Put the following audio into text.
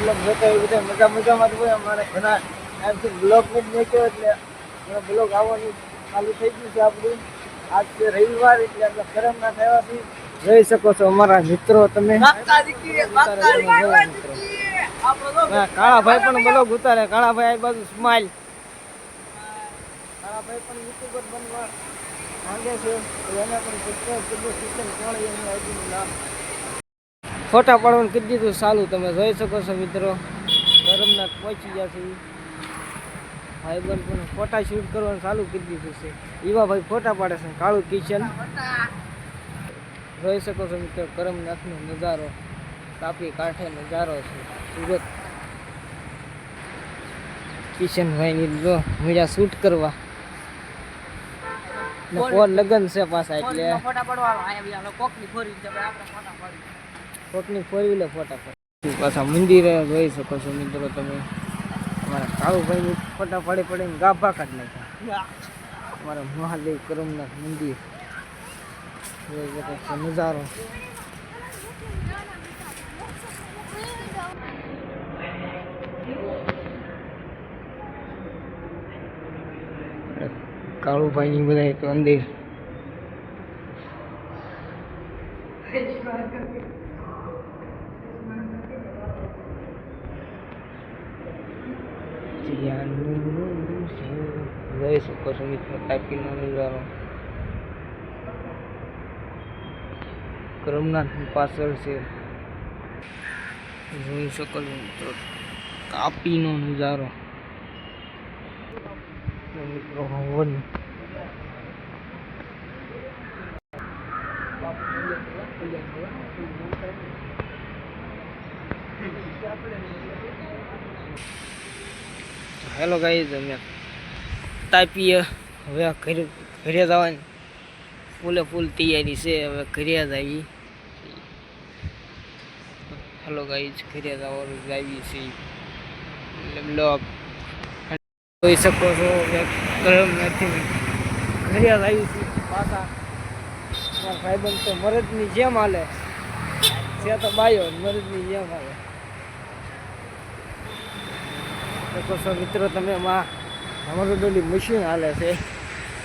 Blog જોતા હોય બધા મજામાં જ હોય. અમારે ઘણા ટાઈમથી બ્લોગ નથી મેક્યો એટલે બ્લોગ આવવાનું ચાલુ થઈ ગયું છે આપણું. આજ છે રવિવાર એટલે આપણે કરમના થયા છીએ. જોઈ શકો છો અમારા મિત્રો તમે. કાળા ભાઈ પણ બ્લોગ ઉતારે. કાળા ભાઈ આ બાજુ સ્માઈલ. કાળા ભાઈ પણ યુટ્યુબર બનવા માંગે છે. એને પણ સબસ્ક્રાઇબ કરજો. કિશન કોળી એનું આઈડીનું નામ. ફોટા પાડવાનું કરી દીધું ચાલુ. તમે જોઈ શકો છો મિત્રો. કરમનાથ પહોંચી ગયા છે. ભાઈબંધ પણ ફોટા શૂટ કરવાનું ચાલુ કરી દીધું છે. એવા ભાઈ ફોટા પાડે છે. કાળું કિશન જોઈ શકો છો મિત્રો. કરમનાથનો નજારો તાપી કાંઠે નજારો છે. સુરત કિશનભાઈની જો મજા શૂટ કરવા ફોર લગન છે પાછા એટલે ફોટા પાડવા કોકની ફોર વ્હીલર ફોટા પાડ પાછા મંદિરે જોઈ શકો છો મિત્રો તમે. અમારા કાળુભાઈની ફોટા પાડી પડીને ગાભા કાઢી નાખ્યા. અમારા મહાદેવ કરમનાથ મંદિર જોઈ શકો છો નજારો. કાળુભાઈની બધા તો અંદર જોઈ શકો છો મિત્રો. તાપીનો નજારો કરમનાથની પાછળ છે. જોઈ શકો છો મિત્રો તાપીનો નજારો. મિત્રો હવન હેલો ગાઈઝ, અમે તાપીએ હવે ઘરે જવાની ફૂલે ફૂલ તૈયારી છે. હવે ઘરે જ આવી. હેલો ગાઈઝ, ઘરે જવાનું આવી છે એટલે બ્લોગ જોઈ શકો છો. ગરમ નથી ઘરે જ આવી છે પાછા. મારા ભાઈબંધ તો મરદની જેમ હાલે છે. તો બાયો મરદની જેમ હાલે શકો છો મિત્રો તમે. અમારું ડોલી મશીન હાલે છે.